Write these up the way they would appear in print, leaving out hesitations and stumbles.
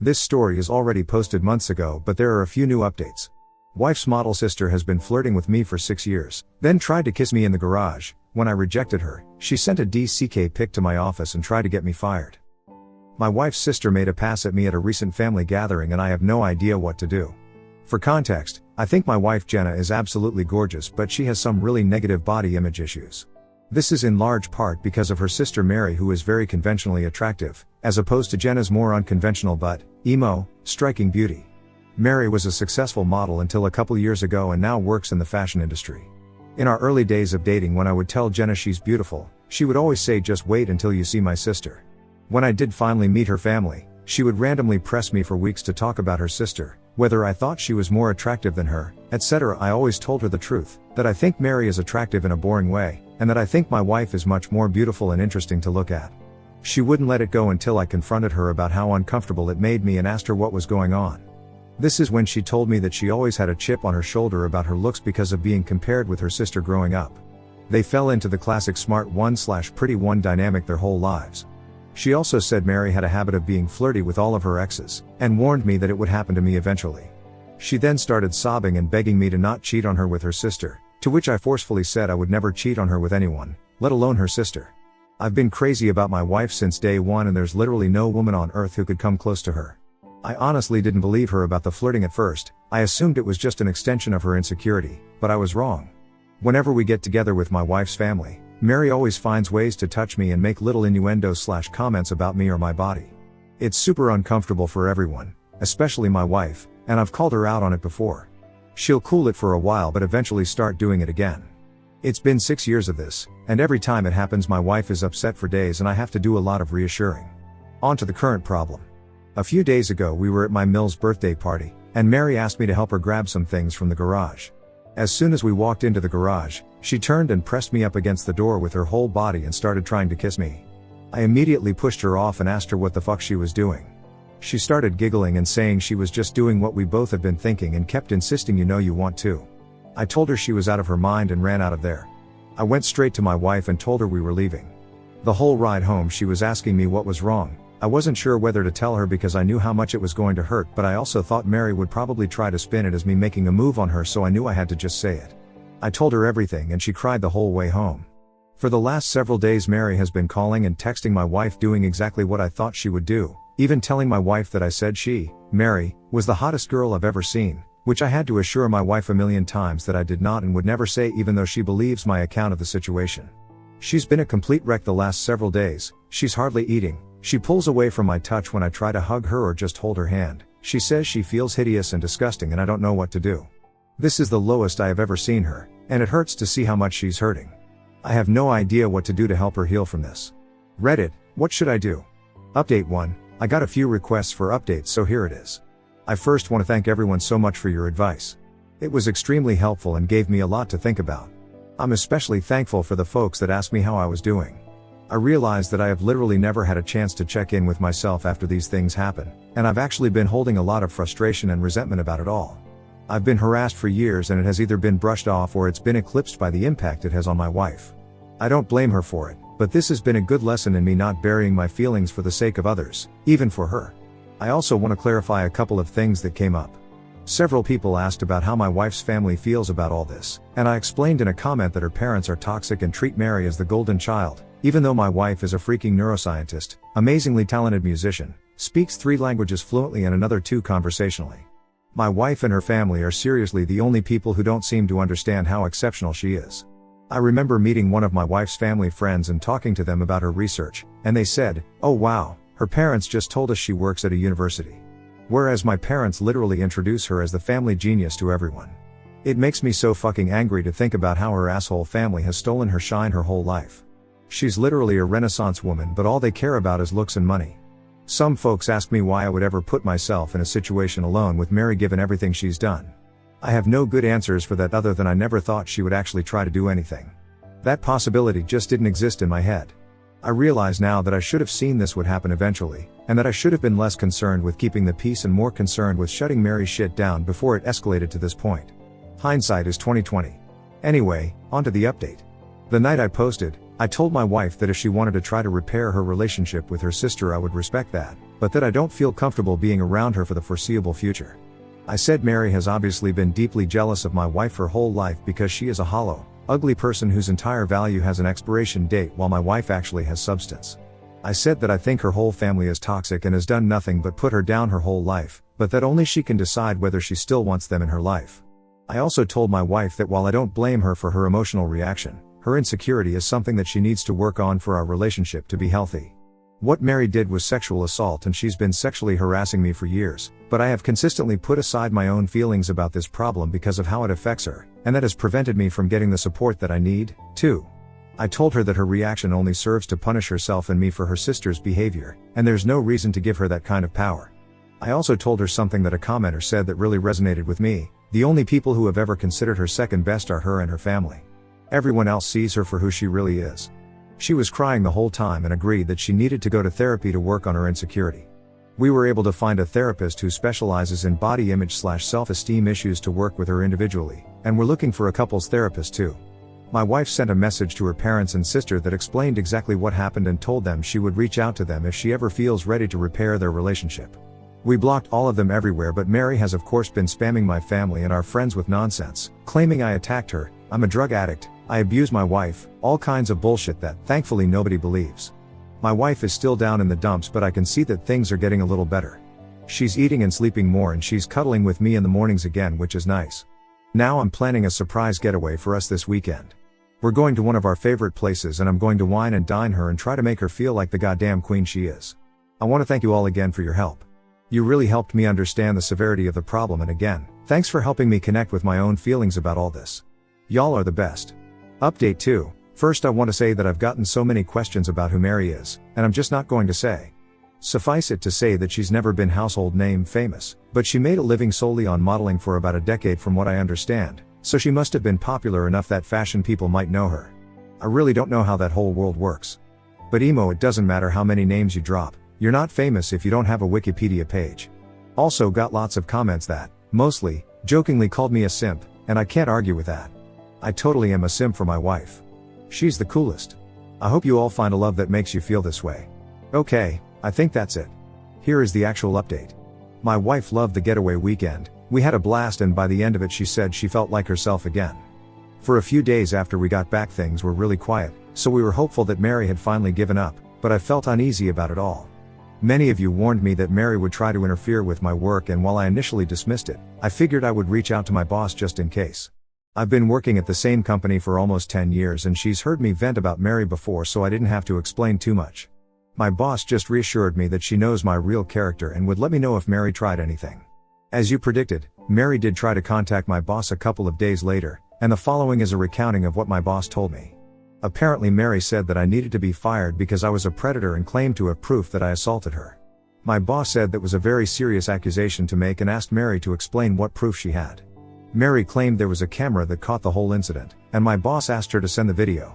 This story is already posted months ago, but there are a few new updates. Wife's model sister has been flirting with me for 6 years, then tried to kiss me in the garage. When I rejected her, she sent a DCK pic to my office and tried to get me fired. My wife's sister made a pass at me at a recent family gathering and I have no idea what to do. For context, I think my wife Jenna is absolutely gorgeous, but she has some really negative body image issues. This is in large part because of her sister Mary, who is very conventionally attractive, as opposed to Jenna's more unconventional but, emo, striking beauty. Mary was a successful model until a couple years ago and now works in the fashion industry. In our early days of dating, when I would tell Jenna she's beautiful, she would always say, "Just wait until you see my sister." When I did finally meet her family, she would randomly press me for weeks to talk about her sister, whether I thought she was more attractive than her, etc. I always told her the truth, that I think Mary is attractive in a boring way, and that I think my wife is much more beautiful and interesting to look at. She wouldn't let it go until I confronted her about how uncomfortable it made me and asked her what was going on. This is when she told me that she always had a chip on her shoulder about her looks because of being compared with her sister growing up. They fell into the classic smart one/pretty one dynamic their whole lives. She also said Mary had a habit of being flirty with all of her exes, and warned me that it would happen to me eventually. She then started sobbing and begging me to not cheat on her with her sister, to which I forcefully said I would never cheat on her with anyone, let alone her sister. I've been crazy about my wife since day one, and there's literally no woman on earth who could come close to her. I honestly didn't believe her about the flirting at first. I assumed it was just an extension of her insecurity, but I was wrong. Whenever we get together with my wife's family, Mary always finds ways to touch me and make little innuendos/comments about me or my body. It's super uncomfortable for everyone, especially my wife, and I've called her out on it before. She'll cool it for a while but eventually start doing it again. It's been 6 years of this, and every time it happens my wife is upset for days and I have to do a lot of reassuring. On to the current problem. A few days ago we were at my Mill's birthday party, and Mary asked me to help her grab some things from the garage. As soon as we walked into the garage, she turned and pressed me up against the door with her whole body and started trying to kiss me. I immediately pushed her off and asked her what the fuck she was doing. She started giggling and saying she was just doing what we both had been thinking and kept insisting, "You know you want to." I told her she was out of her mind and ran out of there. I went straight to my wife and told her we were leaving. The whole ride home she was asking me what was wrong. I wasn't sure whether to tell her because I knew how much it was going to hurt, but I also thought Mary would probably try to spin it as me making a move on her, so I knew I had to just say it. I told her everything and she cried the whole way home. For the last several days Mary has been calling and texting my wife doing exactly what I thought she would do, even telling my wife that I said she, Mary, was the hottest girl I've ever seen, which I had to assure my wife a million times that I did not and would never say, even though she believes my account of the situation. She's been a complete wreck the last several days. She's hardly eating. She pulls away from my touch when I try to hug her or just hold her hand. She says she feels hideous and disgusting and I don't know what to do. This is the lowest I have ever seen her, and it hurts to see how much she's hurting. I have no idea what to do to help her heal from this. Reddit, what should I do? Update 1. I got a few requests for updates, so here it is. I first want to thank everyone so much for your advice. It was extremely helpful and gave me a lot to think about. I'm especially thankful for the folks that asked me how I was doing. I realized that I have literally never had a chance to check in with myself after these things happen, and I've actually been holding a lot of frustration and resentment about it all. I've been harassed for years and it has either been brushed off or it's been eclipsed by the impact it has on my wife. I don't blame her for it, but this has been a good lesson in me not burying my feelings for the sake of others, even for her. I also want to clarify a couple of things that came up. Several people asked about how my wife's family feels about all this, and I explained in a comment that her parents are toxic and treat Mary as the golden child, even though my wife is a freaking neuroscientist, amazingly talented musician, speaks 3 languages fluently and another 2 conversationally. My wife and her family are seriously the only people who don't seem to understand how exceptional she is. I remember meeting one of my wife's family friends and talking to them about her research, and they said, "Oh wow, her parents just told us she works at a university." Whereas my parents literally introduce her as the family genius to everyone. It makes me so fucking angry to think about how her asshole family has stolen her shine her whole life. She's literally a renaissance woman, but all they care about is looks and money. Some folks ask me why I would ever put myself in a situation alone with Mary given everything she's done. I have no good answers for that other than I never thought she would actually try to do anything. That possibility just didn't exist in my head. I realize now that I should have seen this would happen eventually, and that I should have been less concerned with keeping the peace and more concerned with shutting Mary's shit down before it escalated to this point. Hindsight is 2020. Anyway, onto the update. The night I posted, I told my wife that if she wanted to try to repair her relationship with her sister I would respect that, but that I don't feel comfortable being around her for the foreseeable future. I said Mary has obviously been deeply jealous of my wife her whole life because she is a hollow, ugly person whose entire value has an expiration date while my wife actually has substance. I said that I think her whole family is toxic and has done nothing but put her down her whole life, but that only she can decide whether she still wants them in her life. I also told my wife that while I don't blame her for her emotional reaction, her insecurity is something that she needs to work on for our relationship to be healthy. What Mary did was sexual assault and she's been sexually harassing me for years, but I have consistently put aside my own feelings about this problem because of how it affects her, and that has prevented me from getting the support that I need, too. I told her that her reaction only serves to punish herself and me for her sister's behavior, and there's no reason to give her that kind of power. I also told her something that a commenter said that really resonated with me: the only people who have ever considered her second best are her and her family. Everyone else sees her for who she really is. She was crying the whole time and agreed that she needed to go to therapy to work on her insecurity. We were able to find a therapist who specializes in body image/self-esteem issues to work with her individually, and we're looking for a couples therapist too. My wife sent a message to her parents and sister that explained exactly what happened and told them she would reach out to them if she ever feels ready to repair their relationship. We blocked all of them everywhere, but Mary has of course been spamming my family and our friends with nonsense, claiming I attacked her, I'm a drug addict, I abuse my wife, all kinds of bullshit that, thankfully, nobody believes. My wife is still down in the dumps, but I can see that things are getting a little better. She's eating and sleeping more and she's cuddling with me in the mornings again, which is nice. Now I'm planning a surprise getaway for us this weekend. We're going to one of our favorite places and I'm going to wine and dine her and try to make her feel like the goddamn queen she is. I want to thank you all again for your help. You really helped me understand the severity of the problem, and again, thanks for helping me connect with my own feelings about all this. Y'all are the best. Update 2. First, I want to say that I've gotten so many questions about who Mary is, and I'm just not going to say. Suffice it to say that she's never been household name famous, but she made a living solely on modeling for about a decade from what I understand, so she must have been popular enough that fashion people might know her. I really don't know how that whole world works. But emo, it doesn't matter how many names you drop, you're not famous if you don't have a Wikipedia page. Also got lots of comments that, mostly, jokingly called me a simp, and I can't argue with that. I totally am a simp for my wife. She's the coolest. I hope you all find a love that makes you feel this way. Okay, I think that's it. Here is the actual update. My wife loved the getaway weekend, we had a blast, and by the end of it she said she felt like herself again. For a few days after we got back things were really quiet, so we were hopeful that Mary had finally given up, but I felt uneasy about it all. Many of you warned me that Mary would try to interfere with my work, and while I initially dismissed it, I figured I would reach out to my boss just in case. I've been working at the same company for almost 10 years and she's heard me vent about Mary before, so I didn't have to explain too much. My boss just reassured me that she knows my real character and would let me know if Mary tried anything. As you predicted, Mary did try to contact my boss a couple of days later, and the following is a recounting of what my boss told me. Apparently Mary said that I needed to be fired because I was a predator and claimed to have proof that I assaulted her. My boss said that was a very serious accusation to make and asked Mary to explain what proof she had. Mary claimed there was a camera that caught the whole incident, and my boss asked her to send the video.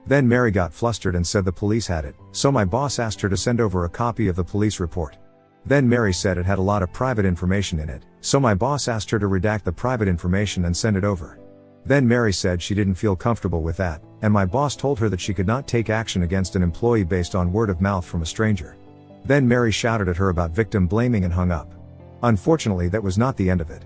Then Mary got flustered and said the police had it, so my boss asked her to send over a copy of the police report. Then Mary said it had a lot of private information in it, so my boss asked her to redact the private information and send it over. Then Mary said she didn't feel comfortable with that, and my boss told her that she could not take action against an employee based on word of mouth from a stranger. Then Mary shouted at her about victim blaming and hung up. Unfortunately, that was not the end of it.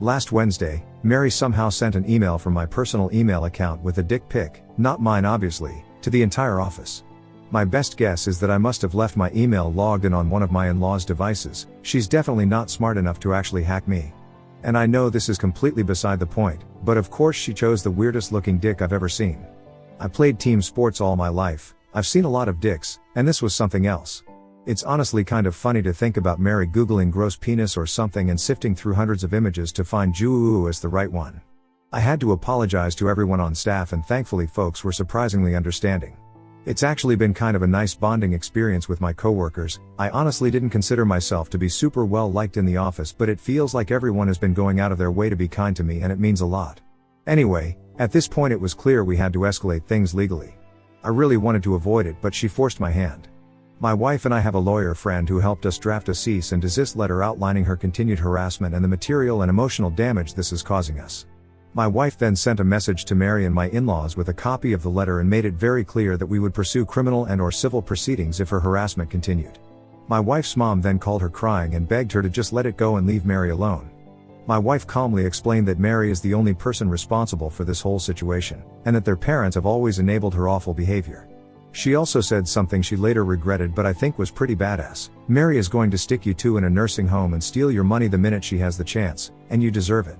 Last Wednesday, Mary somehow sent an email from my personal email account with a dick pic, not mine obviously, to the entire office. My best guess is that I must have left my email logged in on one of my in-laws' devices. She's definitely not smart enough to actually hack me. And I know this is completely beside the point, but of course she chose the weirdest looking dick I've ever seen. I played team sports all my life, I've seen a lot of dicks, and this was something else. It's honestly kind of funny to think about Mary googling gross penis or something and sifting through hundreds of images to find Juu as the right one. I had to apologize to everyone on staff, and thankfully folks were surprisingly understanding. It's actually been kind of a nice bonding experience with my coworkers. I honestly didn't consider myself to be super well liked in the office, but it feels like everyone has been going out of their way to be kind to me, and it means a lot. Anyway, at this point it was clear we had to escalate things legally. I really wanted to avoid it, but she forced my hand. My wife and I have a lawyer friend who helped us draft a cease and desist letter outlining her continued harassment and the material and emotional damage this is causing us. My wife then sent a message to Mary and my in-laws with a copy of the letter and made it very clear that we would pursue criminal and/or civil proceedings if her harassment continued. My wife's mom then called her crying and begged her to just let it go and leave Mary alone. My wife calmly explained that Mary is the only person responsible for this whole situation, and that their parents have always enabled her awful behavior. She also said something she later regretted but I think was pretty badass. Mary is going to stick you two in a nursing home and steal your money the minute she has the chance, and you deserve it.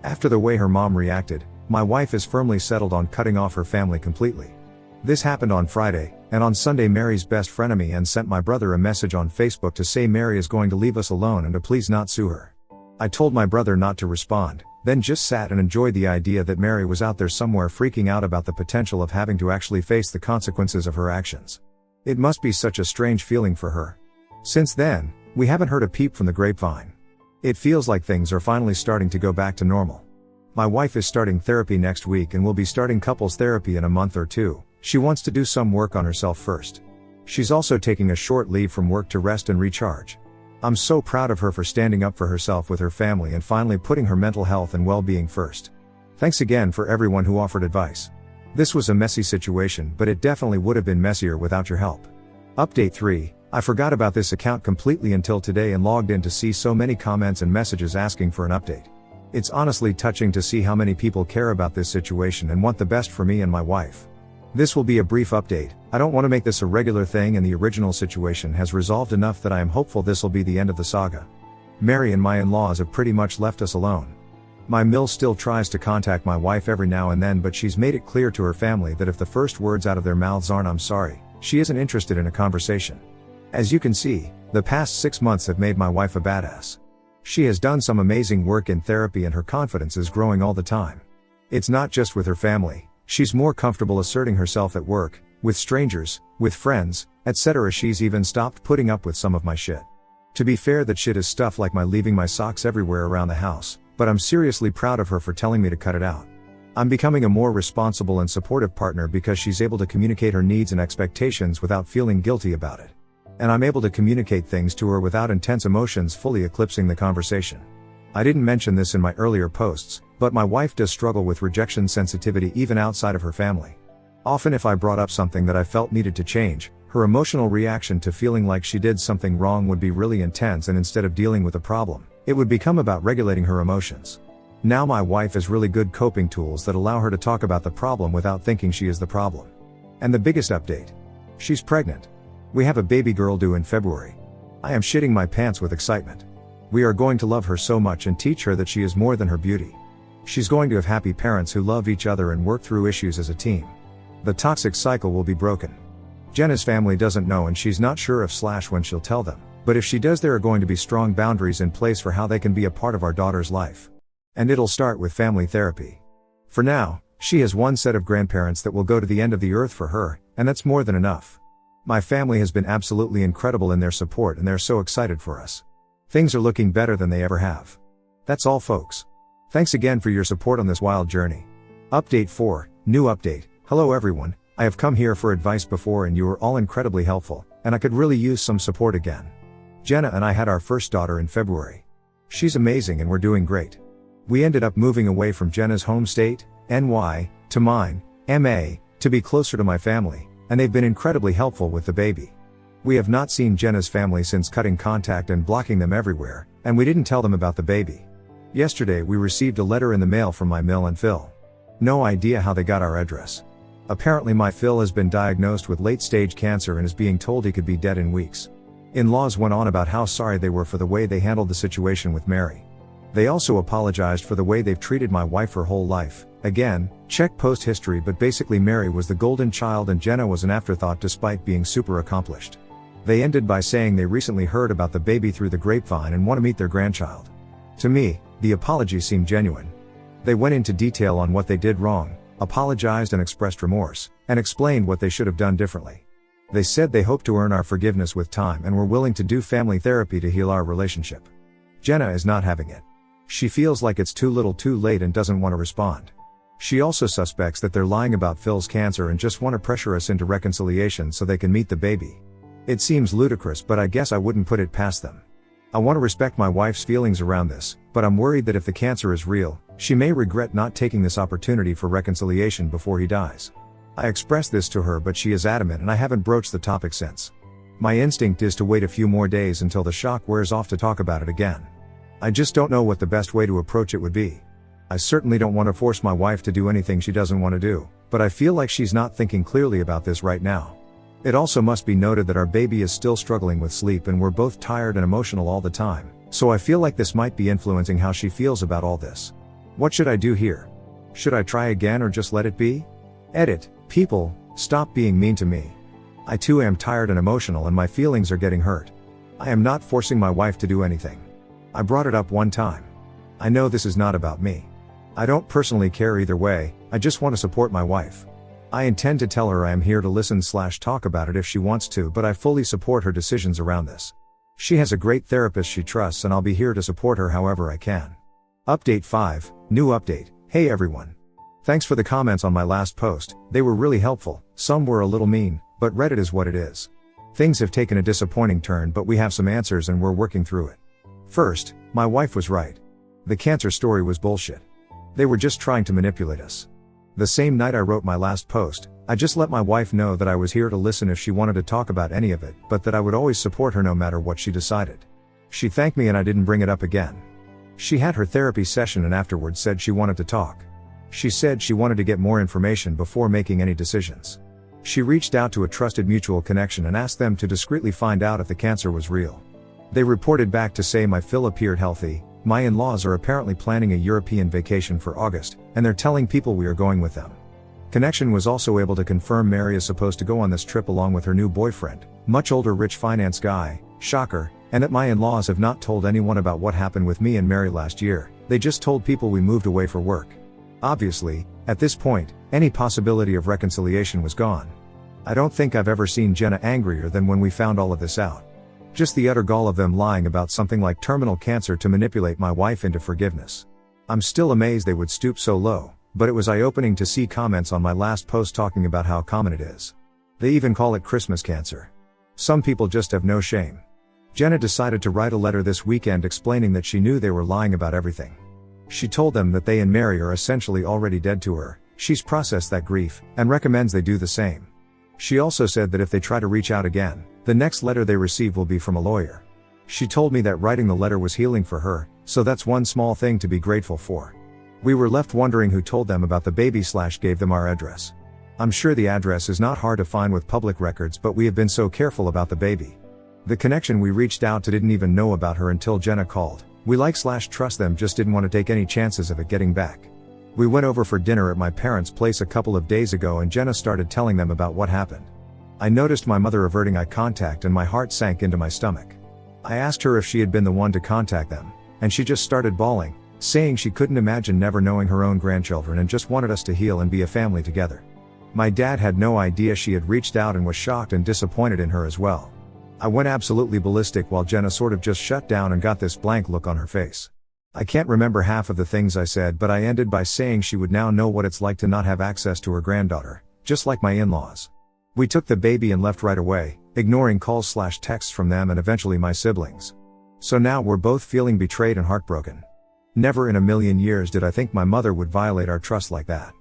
After the way her mom reacted, my wife is firmly settled on cutting off her family completely. This happened on Friday, and on Sunday Mary's best frenemy and sent my brother a message on Facebook to say Mary is going to leave us alone and to please not sue her. I told my brother not to respond, then just sat and enjoyed the idea that Mary was out there somewhere freaking out about the potential of having to actually face the consequences of her actions. It must be such a strange feeling for her. Since then, we haven't heard a peep from the grapevine. It feels like things are finally starting to go back to normal. My wife is starting therapy next week and will be starting couples therapy in a month or two. She wants to do some work on herself first. She's also taking a short leave from work to rest and recharge. I'm so proud of her for standing up for herself with her family and finally putting her mental health and well-being first. Thanks again for everyone who offered advice. This was a messy situation, but it definitely would have been messier without your help. Update 3. I forgot about this account completely until today and logged in to see so many comments and messages asking for an update. It's honestly touching to see how many people care about this situation and want the best for me and my wife. This will be a brief update. I don't want to make this a regular thing, and the original situation has resolved enough that I am hopeful this will be the end of the saga. Mary and my in-laws have pretty much left us alone. My mill still tries to contact my wife every now and then, but she's made it clear to her family that if the first words out of their mouths aren't "I'm sorry," she isn't interested in a conversation. As you can see, the past 6 months have made my wife a badass. She has done some amazing work in therapy and her confidence is growing all the time. It's not just with her family. She's more comfortable asserting herself at work, with strangers, with friends, etc. She's even stopped putting up with some of my shit. To be fair, that shit is stuff like my leaving my socks everywhere around the house, but I'm seriously proud of her for telling me to cut it out. I'm becoming a more responsible and supportive partner because she's able to communicate her needs and expectations without feeling guilty about it. And I'm able to communicate things to her without intense emotions fully eclipsing the conversation. I didn't mention this in my earlier posts, but my wife does struggle with rejection sensitivity even outside of her family. Often if I brought up something that I felt needed to change, her emotional reaction to feeling like she did something wrong would be really intense, and instead of dealing with the problem, it would become about regulating her emotions. Now my wife has really good coping tools that allow her to talk about the problem without thinking she is the problem. And the biggest update. She's pregnant. We have a baby girl due in February. I am shitting my pants with excitement. We are going to love her so much and teach her that she is more than her beauty. She's going to have happy parents who love each other and work through issues as a team. The toxic cycle will be broken. Jenna's family doesn't know, and she's not sure if / when she'll tell them, but if she does, there are going to be strong boundaries in place for how they can be a part of our daughter's life. And it'll start with family therapy. For now, she has one set of grandparents that will go to the end of the earth for her, and that's more than enough. My family has been absolutely incredible in their support, and they're so excited for us. Things are looking better than they ever have. That's all, folks. Thanks again for your support on this wild journey. Update 4, new update. Hello everyone, I have come here for advice before and you were all incredibly helpful, and I could really use some support again. Jenna and I had our first daughter in February. She's amazing and we're doing great. We ended up moving away from Jenna's home state, NY, to mine, MA, to be closer to my family, and they've been incredibly helpful with the baby. We have not seen Jenna's family since cutting contact and blocking them everywhere, and we didn't tell them about the baby. Yesterday we received a letter in the mail from my Mill and Phil. No idea how they got our address. Apparently my Phil has been diagnosed with late-stage cancer and is being told he could be dead in weeks. In-laws went on about how sorry they were for the way they handled the situation with Mary. They also apologized for the way they've treated my wife her whole life. Again, check post history, but basically Mary was the golden child and Jenna was an afterthought despite being super accomplished. They ended by saying they recently heard about the baby through the grapevine and want to meet their grandchild. To me, the apology seemed genuine. They went into detail on what they did wrong, apologized and expressed remorse, and explained what they should have done differently. They said they hope to earn our forgiveness with time and were willing to do family therapy to heal our relationship. Jenna is not having it. She feels like it's too little too late and doesn't want to respond. She also suspects that they're lying about Phil's cancer and just want to pressure us into reconciliation so they can meet the baby. It seems ludicrous, but I guess I wouldn't put it past them. I want to respect my wife's feelings around this, but I'm worried that if the cancer is real, she may regret not taking this opportunity for reconciliation before he dies. I expressed this to her, but she is adamant and I haven't broached the topic since. My instinct is to wait a few more days until the shock wears off to talk about it again. I just don't know what the best way to approach it would be. I certainly don't want to force my wife to do anything she doesn't want to do, but I feel like she's not thinking clearly about this right now. It also must be noted that our baby is still struggling with sleep and we're both tired and emotional all the time, so I feel like this might be influencing how she feels about all this. What should I do here? Should I try again or just let it be? Edit. People, stop being mean to me. I too am tired and emotional and my feelings are getting hurt. I am not forcing my wife to do anything. I brought it up one time. I know this is not about me. I don't personally care either way, I just want to support my wife. I intend to tell her I am here to listen/talk about it if she wants to, but I fully support her decisions around this. She has a great therapist she trusts and I'll be here to support her however I can. Update 5, new update. Hey everyone. Thanks for the comments on my last post, they were really helpful, some were a little mean, but Reddit is what it is. Things have taken a disappointing turn but we have some answers and we're working through it. First, my wife was right. The cancer story was bullshit. They were just trying to manipulate us. The same night I wrote my last post, I just let my wife know that I was here to listen if she wanted to talk about any of it, but that I would always support her no matter what she decided. She thanked me and I didn't bring it up again. She had her therapy session and afterwards said she wanted to talk. She said she wanted to get more information before making any decisions. She reached out to a trusted mutual connection and asked them to discreetly find out if the cancer was real. They reported back to say my Phil appeared healthy. My in-laws are apparently planning a European vacation for August, and they're telling people we are going with them. Connection was also able to confirm Mary is supposed to go on this trip along with her new boyfriend, much older rich finance guy, shocker, and that my in-laws have not told anyone about what happened with me and Mary last year, they just told people we moved away for work. Obviously, at this point, any possibility of reconciliation was gone. I don't think I've ever seen Jenna angrier than when we found all of this out. Just the utter gall of them lying about something like terminal cancer to manipulate my wife into forgiveness. I'm still amazed they would stoop so low, but it was eye-opening to see comments on my last post talking about how common it is. They even call it Christmas cancer. Some people just have no shame. Jenna decided to write a letter this weekend explaining that she knew they were lying about everything. She told them that they and Mary are essentially already dead to her, she's processed that grief, and recommends they do the same. She also said that if they try to reach out again, the next letter they receive will be from a lawyer. She told me that writing the letter was healing for her, so that's one small thing to be grateful for. We were left wondering who told them about the baby/gave them our address. I'm sure the address is not hard to find with public records, but we have been so careful about the baby. The connection we reached out to didn't even know about her until Jenna called. We like/trust them, just didn't want to take any chances of it getting back. We went over for dinner at my parents' place a couple of days ago and Jenna started telling them about what happened. I noticed my mother averting eye contact and my heart sank into my stomach. I asked her if she had been the one to contact them, and she just started bawling, saying she couldn't imagine never knowing her own grandchildren and just wanted us to heal and be a family together. My dad had no idea she had reached out and was shocked and disappointed in her as well. I went absolutely ballistic while Jenna sort of just shut down and got this blank look on her face. I can't remember half of the things I said, but I ended by saying she would now know what it's like to not have access to her granddaughter, just like my in-laws. We took the baby and left right away, ignoring calls/texts from them and eventually my siblings. So now we're both feeling betrayed and heartbroken. Never in a million years did I think my mother would violate our trust like that.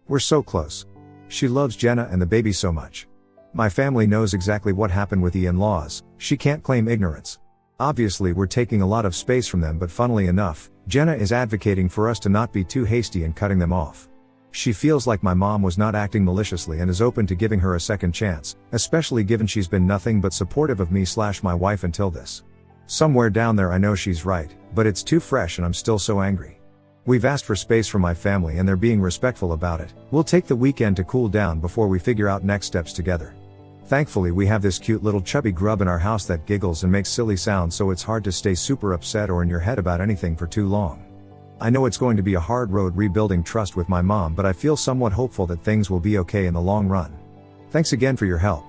We're so close. She loves Jenna and the baby so much. My family knows exactly what happened with the in-laws, she can't claim ignorance. Obviously we're taking a lot of space from them, but funnily enough, Jenna is advocating for us to not be too hasty in cutting them off. She feels like my mom was not acting maliciously and is open to giving her a second chance, especially given she's been nothing but supportive of me/my wife until this. Somewhere down there I know she's right, but it's too fresh and I'm still so angry. We've asked for space from my family and they're being respectful about it. We'll take the weekend to cool down before we figure out next steps together. Thankfully we have this cute little chubby grub in our house that giggles and makes silly sounds, so it's hard to stay super upset or in your head about anything for too long. I know it's going to be a hard road rebuilding trust with my mom, but I feel somewhat hopeful that things will be okay in the long run. Thanks again for your help.